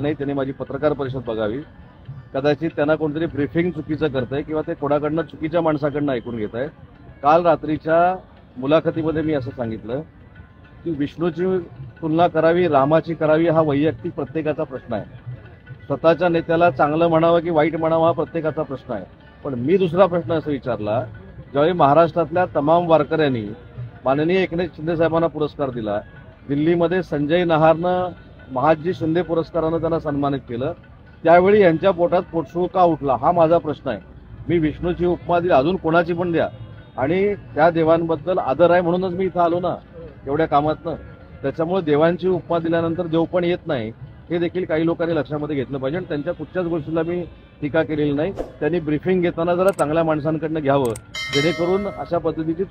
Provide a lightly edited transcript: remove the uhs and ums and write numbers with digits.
नाही, त्यांनी माझी पत्रकार परिषद बघावी. कदाचित त्यांना कोणतरी ब्रीफिंग चुकीचं करतंय किंवा ते कोणाकडनं चुकीच्या माणसाकडनं ऐकून घेत आहे. काल रात्रीच्या मुलाखतीमध्ये मी असं सांगितलं की विष्णूची तुलना करावी, रामाची करावी, हा वैयक्तिक प्रत्येकाचा प्रश्न आहे. स्वतःच्या नेत्याला चांगलं म्हणावं की वाईट म्हणावं हा प्रत्येकाचा प्रश्न आहे. पण मी दुसरा प्रश्न असं विचारला, ज्यावेळी महाराष्ट्रातल्या तमाम वारकऱ्यांनी माननीय एकनाथ शिंदे साहेबांना पुरस्कार दिला, दिल्लीमध्ये संजय नहारनं महादजी शिंदे पुरस्कारानं त्यांना सन्मानित केलं, त्यावेळी यांच्या पोटात पोटसूळ का उठला हा माझा प्रश्न आहे. मी विष्णूची उपमा दिली, अजून कोणाची पण द्या, आणि त्या देवांबद्दल आदर आहे म्हणूनच मी इथं आलो ना एवढ्या कामातनं. त्याच्यामुळे देवांची उपमा दिल्यानंतर देव पण येत नाही हे देखील काही लोकांनी लक्षामध्ये घेतलं पाहिजे. आणि त्यांच्या कुठच्याच गोष्टीला मी टीका केलेली नाही. त्यांनी ब्रीफिंग घेताना जरा चांगल्या माणसांकडनं घ्यावं, जेणेकरून अशा पद्धतीची